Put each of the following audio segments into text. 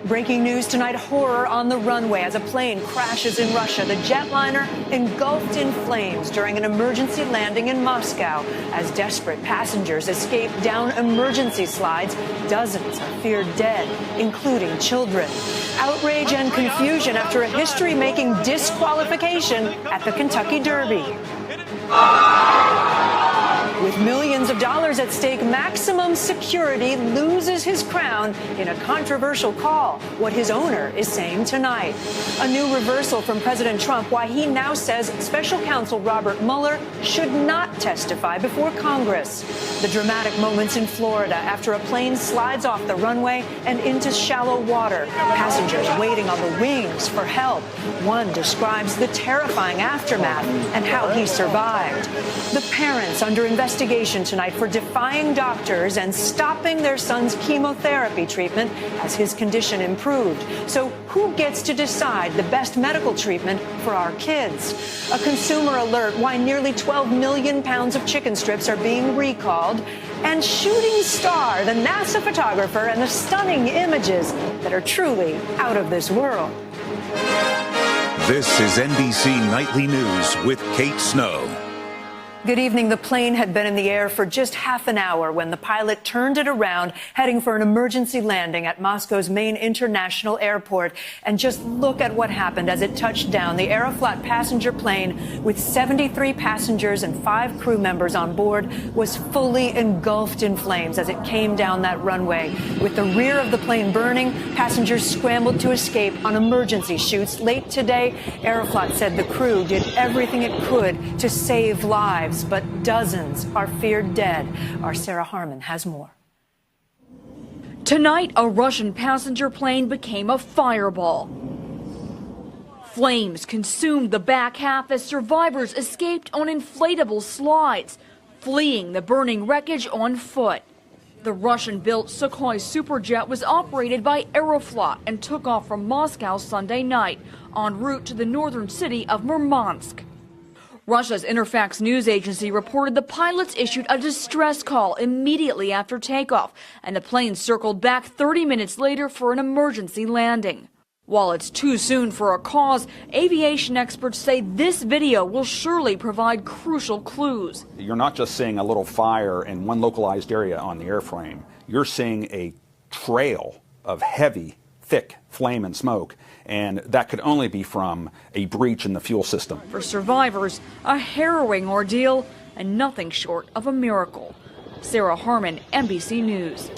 Breaking news tonight, horror on the runway as a plane crashes in Russia. The jetliner engulfed in flames during an emergency landing in Moscow. As desperate passengers escape down emergency slides, dozens are feared dead, including children. Outrage and confusion after a history-making disqualification at the Kentucky Derby. With millions of dollars at stake, maximum security loses his crown in a controversial call. What his owner is saying tonight. A new reversal from President Trump, why he now says special counsel Robert Mueller should not testify before Congress. The dramatic moments in Florida after a plane slides off the runway and into shallow water. Passengers waiting on the wings for help. One describes the terrifying aftermath and how he survived. The parents under investigation tonight for defying doctors and stopping their son's chemotherapy treatment as his condition improved. So who gets to decide the best medical treatment for our kids? A consumer alert why nearly 12 million pounds of chicken strips are being recalled. And Shooting Star, the NASA photographer, and the stunning images that are truly out of this world. This is NBC Nightly News with Kate Snow. Good evening. The plane had been in the air for just half an hour when the pilot turned it around, heading for an emergency landing at Moscow's main international airport. And just look at what happened as it touched down. The Aeroflot passenger plane with 73 passengers and 5 crew members on board was fully engulfed in flames as it came down that runway. With the rear of the plane burning, passengers scrambled to escape on emergency chutes. Late today, Aeroflot said the crew did everything it could to save lives, but dozens are feared dead. Our Sarah Harmon has more. Tonight, a Russian passenger plane became a fireball. Flames consumed the back half as survivors escaped on inflatable slides, fleeing the burning wreckage on foot. The Russian-built Sukhoi Superjet was operated by Aeroflot and took off from Moscow Sunday night, en route to the northern city of Murmansk. Russia's Interfax news agency reported the pilots issued a distress call immediately after takeoff, and the plane circled back 30 minutes later for an emergency landing. While it's too soon for a cause, aviation experts say this video will surely provide crucial clues. You're not just seeing a little fire in one localized area on the airframe. You're seeing a trail of heavy, thick flame and smoke, and that could only be from a breach in the fuel system. For survivors, a harrowing ordeal and nothing short of a miracle. Sarah Harmon, NBC News.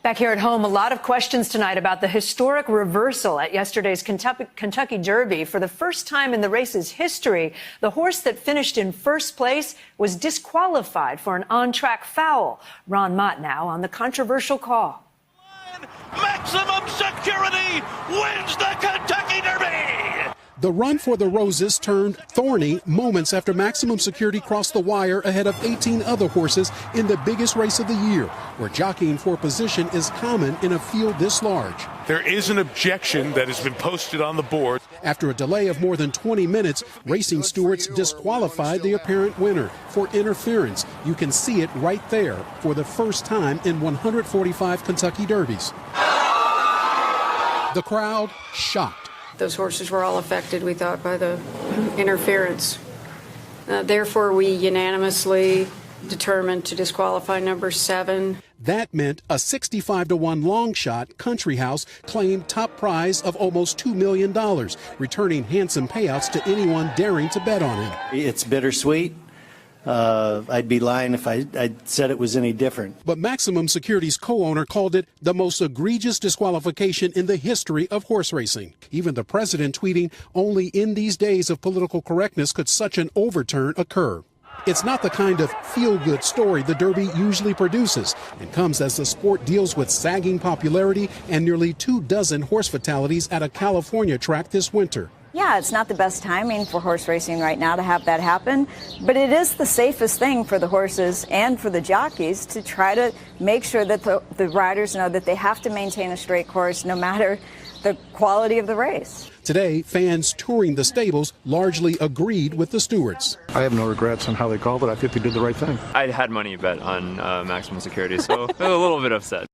Back here at home, a lot of questions tonight about the historic reversal at yesterday's Kentucky Derby. For the first time in the race's history, the horse that finished in first place was disqualified for an on-track foul. Ron Mott now on the controversial call. Maximum security wins the Kentucky Derby! The run for the Roses turned thorny moments after maximum security crossed the wire ahead of 18 other horses in the biggest race of the year, where jockeying for position is common in a field this large. There is an objection that has been posted on the board. After a delay of more than 20 minutes, racing stewards disqualified the apparent winner for interference. You can see it right there for the first time in 145 Kentucky Derbies. The crowd shocked. Those horses were all affected, we thought, by the interference. Therefore, we unanimously determined to disqualify number 7. That meant a 65-1 long shot Country House claimed top prize of almost $2 million, returning handsome payouts to anyone daring to bet on him. It's bittersweet. I'd be lying if I said it was any different. But Maximum Security's co-owner called it the most egregious disqualification in the history of horse racing. Even the president tweeting, "Only in these days of political correctness could such an overturn occur." It's not the kind of feel-good story the Derby usually produces, and comes as the sport deals with sagging popularity and nearly 24 horse fatalities at a California track this winter. Yeah, it's not the best timing for horse racing right now to have that happen, but it is the safest thing for the horses and for the jockeys to try to make sure that the riders know that they have to maintain a straight course no matter the quality of the race. Today, fans touring the stables largely agreed with the stewards. I have no regrets on how they called it. I think they did the right thing. I had money bet on Maximum Security, so a little bit upset.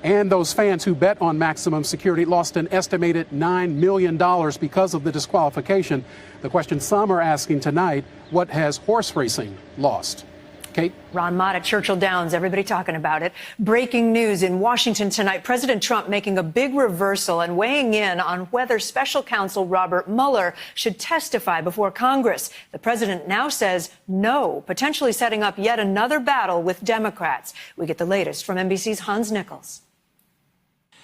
And those fans who bet on maximum security lost an estimated $9 million because of the disqualification. The question some are asking tonight, what has horse racing lost? Kate? Ron Mott at Churchill Downs, everybody talking about it. Breaking news in Washington tonight, President Trump making a big reversal and weighing in on whether special counsel Robert Mueller should testify before Congress. The president now says no, potentially setting up yet another battle with Democrats. We get the latest from NBC's Hans Nichols.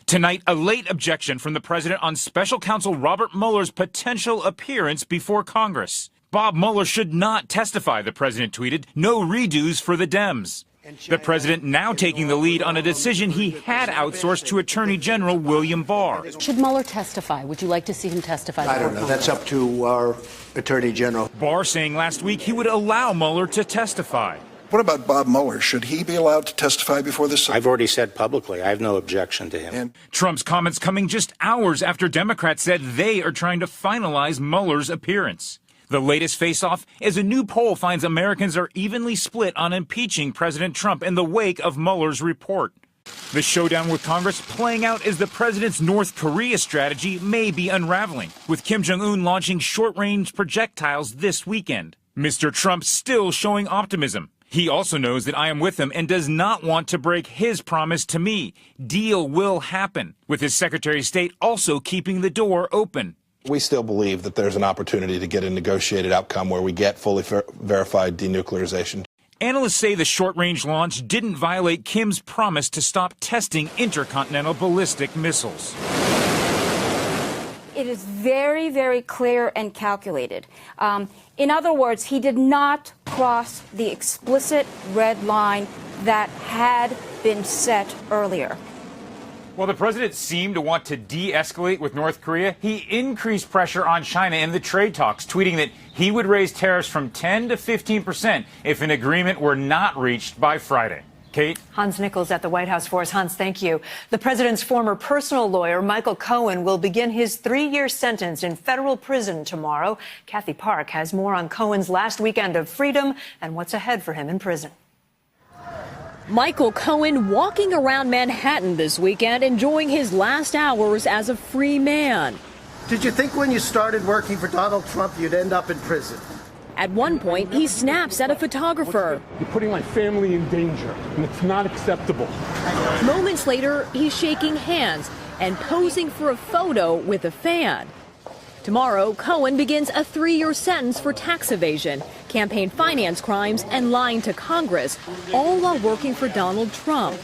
Tonight, a late objection from the president on special counsel Robert Mueller's potential appearance before Congress. Bob Mueller should not testify, the president tweeted. No redos for the Dems. The president now taking the lead on a decision he had outsourced to Attorney General William Barr. Should Mueller testify? Would you like to see him testify? I don't know. That's up to our Attorney General. Barr saying last week he would allow Mueller to testify. What about Bob Mueller? Should he be allowed to testify before this? I've already said publicly I have no objection to him. And Trump's comments coming just hours after Democrats said they are trying to finalize Mueller's appearance. The latest face-off is a new poll finds Americans are evenly split on impeaching President Trump in the wake of Mueller's report. The showdown with Congress playing out as the president's North Korea strategy may be unraveling, with Kim Jong-un launching short-range projectiles this weekend. Mr. Trump still showing optimism. He also knows that I am with him and does not want to break his promise to me. Deal will happen, with his Secretary of State also keeping the door open. We still believe that there's an opportunity to get a negotiated outcome where we get fully verified denuclearization. Analysts say the short-range launch didn't violate Kim's promise to stop testing intercontinental ballistic missiles. It is very, very clear and calculated. In other words, he did not cross the explicit red line that had been set earlier. While the president seemed to want to de-escalate with North Korea, he increased pressure on China in the trade talks, tweeting that he would raise tariffs from 10 to 15% if an agreement were not reached by Friday. Kate? Hans Nichols at the White House for us. Hans, thank you. The president's former personal lawyer, Michael Cohen, will begin his 3-year sentence in federal prison tomorrow. Kathy Park has more on Cohen's last weekend of freedom and what's ahead for him in prison. Michael Cohen walking around Manhattan this weekend, enjoying his last hours as a free man. Did you think when you started working for Donald Trump you'd end up in prison? At one point, he snaps at a photographer. You're putting my family in danger, and it's not acceptable. Moments later, he's shaking hands and posing for a photo with a fan. Tomorrow, Cohen begins a 3-year sentence for tax evasion, campaign finance crimes, and lying to Congress, all while working for Donald Trump.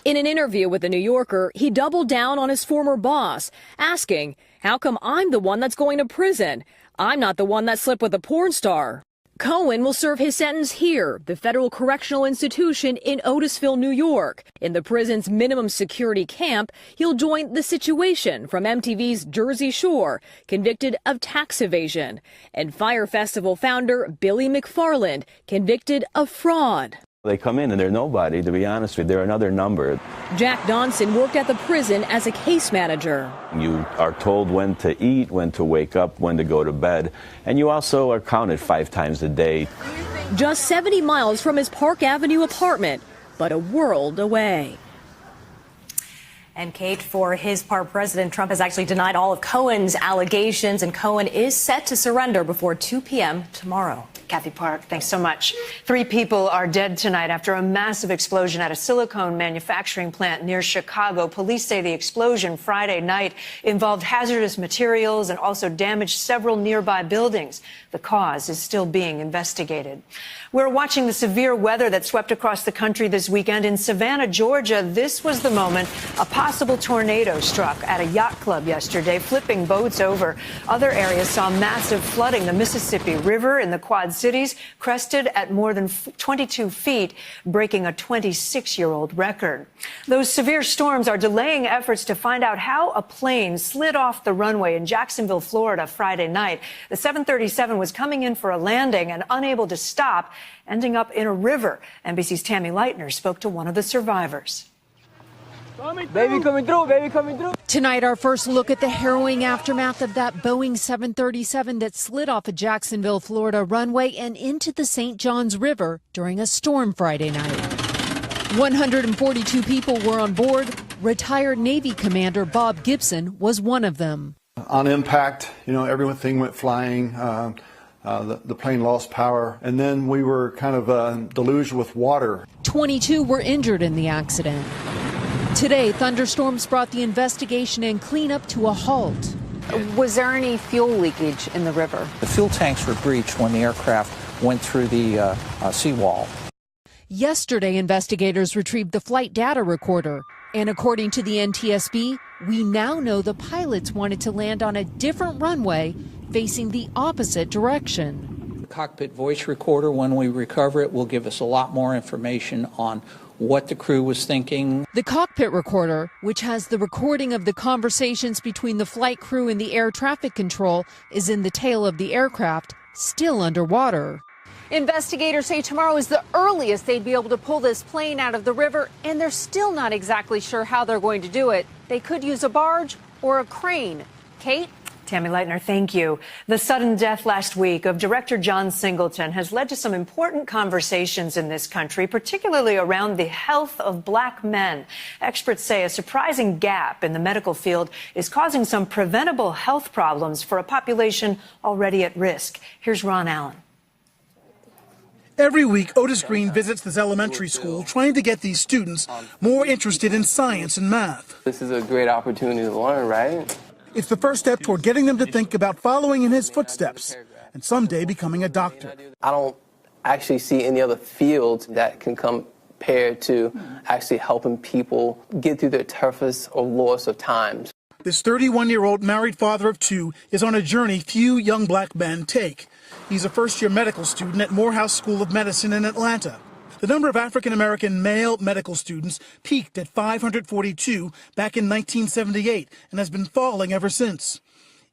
In an interview with The New Yorker, he doubled down on his former boss, asking, "How come I'm the one that's going to prison? I'm not the one that slept with a porn star." Cohen will serve his sentence here, the federal correctional institution in Otisville, New York. In the prison's minimum security camp, he'll join The Situation from MTV's Jersey Shore, convicted of tax evasion, and Fyre Festival founder Billy McFarland, convicted of fraud. They come in and they're nobody, to be honest with you. They're another number. Jack Donson worked at the prison as a case manager. You are told when to eat, when to wake up, when to go to bed, and you also are counted 5 times a day. Just 70 miles from his Park Avenue apartment, but a world away. And Kate, for his part, President Trump has actually denied all of Cohen's allegations, and Cohen is set to surrender before 2 p.m. tomorrow. Kathy Park, thanks so much. 3 people are dead tonight after a massive explosion at a silicone manufacturing plant near Chicago. Police say the explosion Friday night involved hazardous materials and also damaged several nearby buildings. The cause is still being investigated. We're watching the severe weather that swept across the country this weekend. In Savannah, Georgia, this was the moment a possible tornado struck at a yacht club yesterday, flipping boats over. Other areas saw massive flooding. The Mississippi River in the Quad Cities crested at more than 22 feet, breaking a 26-year-old record. Those severe storms are delaying efforts to find out how a plane slid off the runway in Jacksonville, Florida, Friday night. The 737 was coming in for a landing and unable to stop, ending up in a river. NBC's Tammy Leitner spoke to one of the survivors. Baby coming through, baby coming through. Tonight, our first look at the harrowing aftermath of that Boeing 737 that slid off a Jacksonville, Florida runway and into the St. Johns River during a storm Friday night. 142 people were on board. Retired Navy Commander Bob Gibson was one of them. On impact, everything went flying. The plane lost power, and then we were kind of deluged with water. 22 were injured in the accident. Today, thunderstorms brought the investigation and cleanup to a halt. Was there any fuel leakage in the river? The fuel tanks were breached when the aircraft went through the seawall. Yesterday, investigators retrieved the flight data recorder. And according to the NTSB, we now know the pilots wanted to land on a different runway facing the opposite direction. The cockpit voice recorder, when we recover it, will give us a lot more information on what the crew was thinking. The cockpit recorder, which has the recording of the conversations between the flight crew and the air traffic control, is in the tail of the aircraft, still underwater. Investigators say tomorrow is the earliest they'd be able to pull this plane out of the river, and they're still not exactly sure how they're going to do it. They could use a barge or a crane. Kate? Tammy Leitner, thank you. The sudden death last week of director John Singleton has led to some important conversations in this country, particularly around the health of black men. Experts say a surprising gap in the medical field is causing some preventable health problems for a population already at risk. Here's Ron Allen. Every week, Otis Green visits this elementary school trying to get these students more interested in science and math. This is a great opportunity to learn, right? It's the first step toward getting them to think about following in his footsteps and someday becoming a doctor. I don't actually see any other fields that can compare to actually helping people get through their toughest or lowest of times. This 31-year-old married father of two is on a journey few young black men take. He's a first-year medical student at Morehouse School of Medicine in Atlanta. The number of African-American male medical students peaked at 542 back in 1978 and has been falling ever since.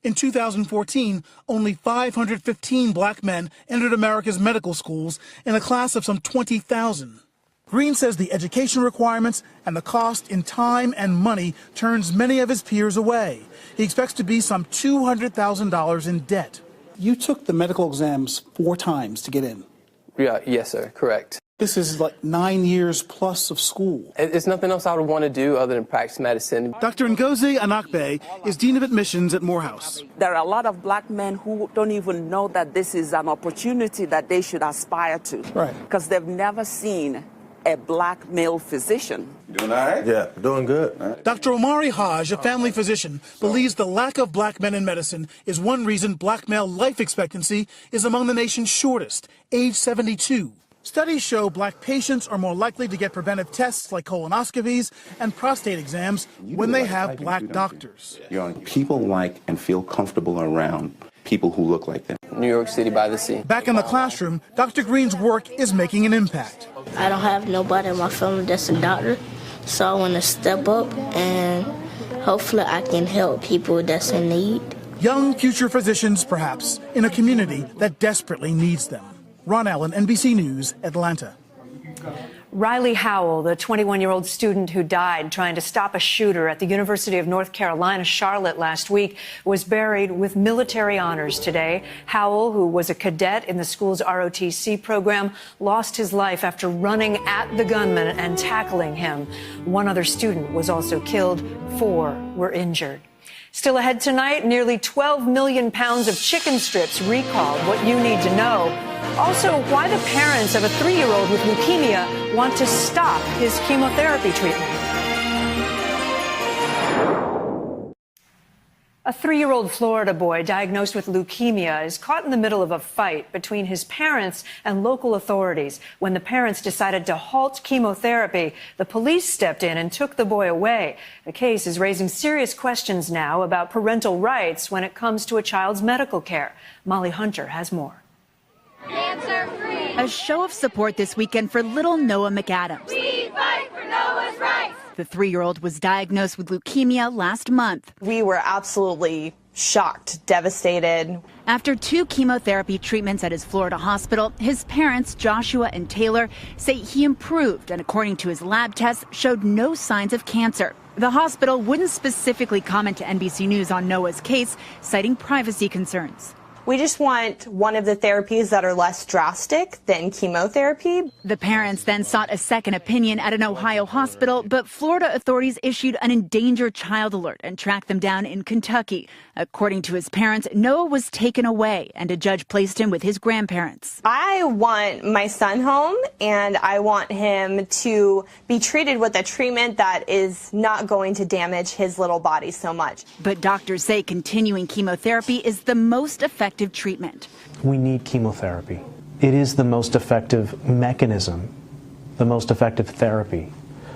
In 2014, only 515 black men entered America's medical schools in a class of some 20,000. Green says the education requirements and the cost in time and money turns many of his peers away. He expects to be some $200,000 in debt. You took the medical exams 4 times to get in. Yeah, yes, sir, correct. This is like 9 years plus of school. It's nothing else I would want to do other than practice medicine. Dr. Ngozi Anakbe is Dean of Admissions at Morehouse. There are a lot of black men who don't even know that this is an opportunity that they should aspire to. Right. Because they've never seen a black male physician. You doing all right? Yeah, doing good. Dr. Omari Haj, a family physician, believes the lack of black men in medicine is one reason black male life expectancy is among the nation's shortest, age 72. Studies show black patients are more likely to get preventive tests like colonoscopies and prostate exams when they have black doctors. People like and feel comfortable around people who look like them. New York City by the sea. Back in the classroom, Dr. Green's work is making an impact. I don't have nobody in my family that's a doctor, so I want to step up and hopefully I can help people that's in need. Young future physicians, perhaps, in a community that desperately needs them. Ron Allen, NBC News, Atlanta. Riley Howell, the 21-year-old student who died trying to stop a shooter at the University of North Carolina, Charlotte last week, was buried with military honors today. Howell, who was a cadet in the school's ROTC program, lost his life after running at the gunman and tackling him. One other student was also killed. 4 were injured. Still ahead tonight, nearly 12 million pounds of chicken strips recalled. What you need to know. Also, why the parents of a 3-year-old with leukemia want to stop his chemotherapy treatment. A 3-year-old Florida boy diagnosed with leukemia is caught in the middle of a fight between his parents and local authorities. When the parents decided to halt chemotherapy, the police stepped in and took the boy away. The case is raising serious questions now about parental rights when it comes to a child's medical care. Molly Hunter has more. A show of support this weekend for little Noah McAdams. We fight for Noah's rights. The 3-year-old was diagnosed with leukemia last month. We were absolutely shocked, devastated. After 2 chemotherapy treatments at his Florida hospital, his parents, Joshua and Taylor, say he improved and, according to his lab tests, showed no signs of cancer. The hospital wouldn't specifically comment to NBC News on Noah's case, citing privacy concerns. We just want one of the therapies that are less drastic than chemotherapy. The parents then sought a second opinion at an Ohio hospital, but Florida authorities issued an endangered child alert and tracked them down in Kentucky. According to his parents, Noah was taken away and a judge placed him with his grandparents. I want my son home, and I want him to be treated with a treatment that is not going to damage his little body so much. But doctors say continuing chemotherapy is the most effective treatment. We need chemotherapy. It is the most effective mechanism, the most effective therapy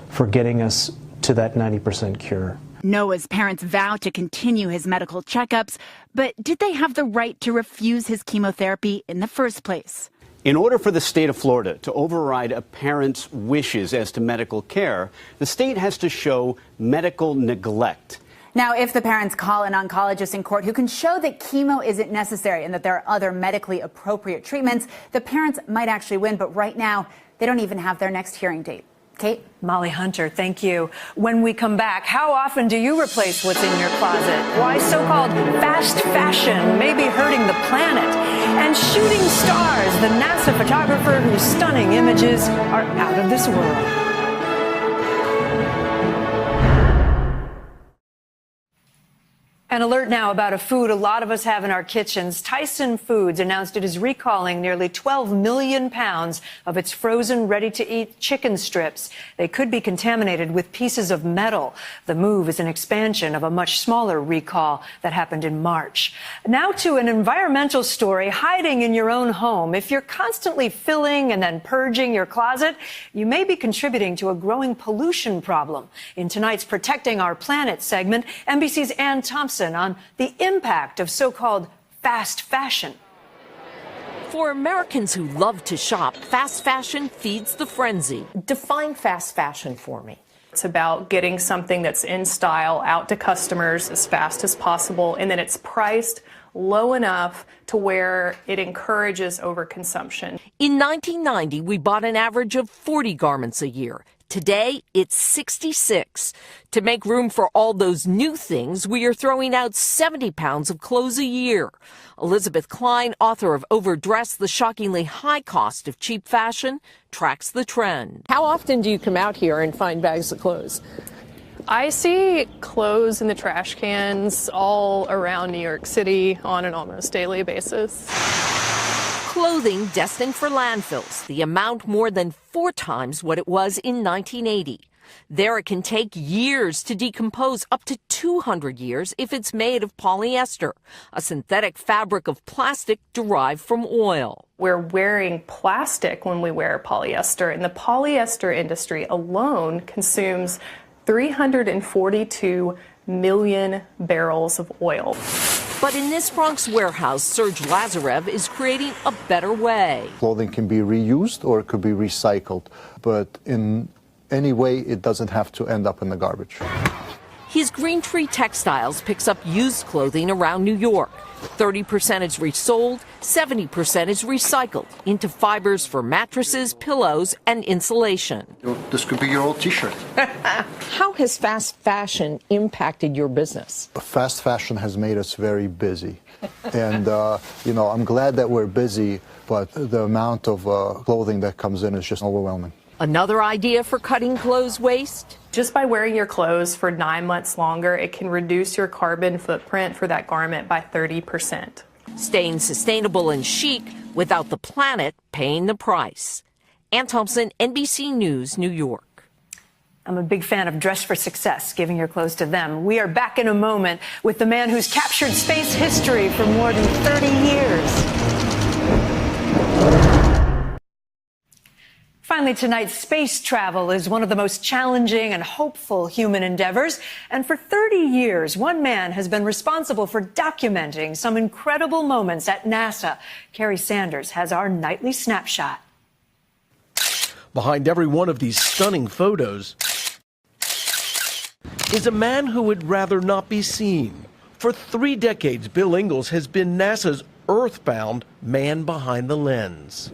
for getting us to that 90% cure. Noah's parents vow to continue his medical checkups, but did they have the right to refuse his chemotherapy in the first place? In order for the state of Florida to override a parent's wishes as to medical care, the state has to show medical neglect. Now, if the parents call an oncologist in court who can show that chemo isn't necessary and that there are other medically appropriate treatments, the parents might actually win. But right now, they don't even have their next hearing date. Kate? Molly Hunter, thank you. When we come back, how often do you replace what's in your closet? Why so-called fast fashion may be hurting the planet? And shooting stars, the NASA photographer whose stunning images are out of this world. An alert now about a food a lot of us have in our kitchens. Tyson Foods announced it is recalling nearly 12 million pounds of its frozen, ready-to-eat chicken strips. They could be contaminated with pieces of metal. The move is an expansion of a much smaller recall that happened in March. Now to an environmental story hiding in your own home. If you're constantly filling and then purging your closet, you may be contributing to a growing pollution problem. In tonight's Protecting Our Planet segment, NBC's Ann Thompson on the impact of so-called fast fashion. For Americans who love to shop, fast fashion feeds the frenzy. Define fast fashion for me. It's about getting something that's in style out to customers as fast as possible, and then it's priced low enough to where it encourages overconsumption. In 1990, we bought an average of 40 garments a year. Today, it's 66. To make room for all those new things, we are throwing out 70 pounds of clothes a year. Elizabeth Klein, author of Overdressed, The Shockingly High Cost of Cheap Fashion, tracks the trend. How often do you come out here and find bags of clothes? I see clothes in the trash cans all around New York City on an almost daily basis. Clothing destined for landfills, the amount more than 4 times what it was in 1980. There it can take years to decompose, up to 200 years if it's made of polyester, a synthetic fabric of plastic derived from oil. We're wearing plastic when we wear polyester, and the polyester industry alone consumes 342 million barrels of oil. But in this Bronx warehouse, Serge Lazarev is creating a better way. Clothing can be reused or it could be recycled, but in any way it doesn't have to end up in the garbage. His Green Tree Textiles picks up used clothing around New York. 30% is resold, 70% is recycled into fibers for mattresses, pillows, and insulation. This could be your old t-shirt. How has fast fashion impacted your business? Fast fashion has made us very busy. And, I'm glad that we're busy, but the amount of clothing that comes in is just overwhelming. Another idea for cutting clothes waste? Just by wearing your clothes for 9 months longer, it can reduce your carbon footprint for that garment by 30%. Staying sustainable and chic without the planet paying the price. Ann Thompson, NBC News, New York. I'm a big fan of Dress for Success, giving your clothes to them. We are back in a moment with the man who's captured space history for more than 30 years. Finally tonight, space travel is one of the most challenging and hopeful human endeavors. And for 30 years, one man has been responsible for documenting some incredible moments at NASA. Kerry Sanders has our nightly snapshot. Behind every one of these stunning photos is a man who would rather not be seen. For 3 decades, Bill Ingalls has been NASA's earthbound man behind the lens.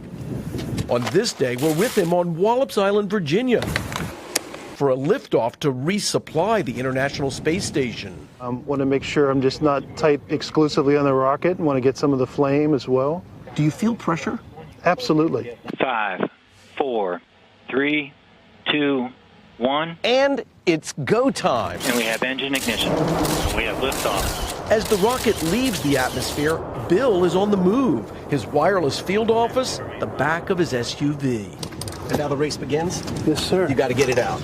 On this day, we're with him on Wallops Island, Virginia. for a liftoff to resupply the International Space Station. I want to make sure I'm just not tight exclusively on the rocket and want to get some of the flame as well. Do you feel pressure? Absolutely. 5, 4, 3, 2, 1. And it's go time. And we have engine ignition. We have liftoff. As the rocket leaves the atmosphere, Bill is on the move. His wireless field office, the back of his SUV. And now the race begins? Yes, sir. You got to get it out.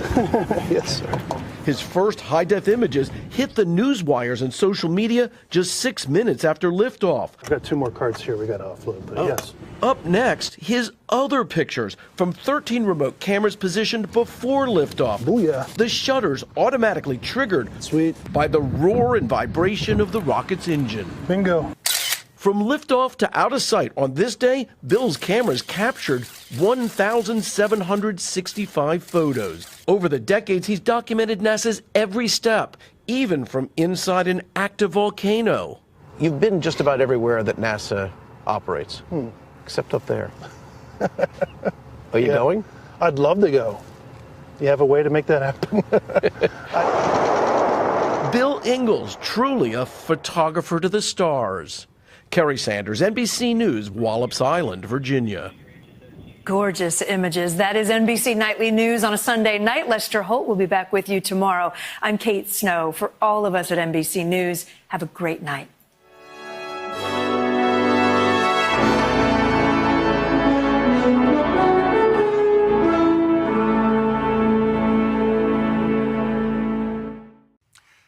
Yes, sir. His first high-def images hit the news wires and social media just 6 minutes after liftoff. I've got 2 more cards here we got to offload, but yes. Up next, his other pictures from 13 remote cameras positioned before liftoff. Booyah. The shutters automatically triggered by the roar and vibration of the rocket's engine. Bingo. From liftoff to out of sight on this day, Bill's cameras captured 1,765 photos. Over the decades, he's documented NASA's every step, even from inside an active volcano. You've been just about everywhere that NASA operates, except up there. Are you going? I'd love to go. You have a way to make that happen? Bill Ingalls, truly a photographer to the stars. Kerry Sanders, NBC News, Wallops Island, Virginia. Gorgeous images. That is NBC Nightly News on a Sunday night. Lester Holt will be back with you tomorrow. I'm Kate Snow. For all of us at NBC News, have a great night.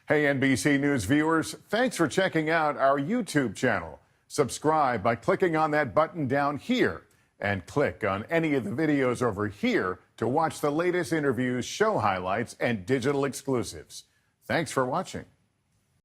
Hey, NBC News viewers, thanks for checking out our YouTube channel. Subscribe by clicking on that button down here and click on any of the videos over here to watch the latest interviews, show highlights, and digital exclusives. Thanks for watching.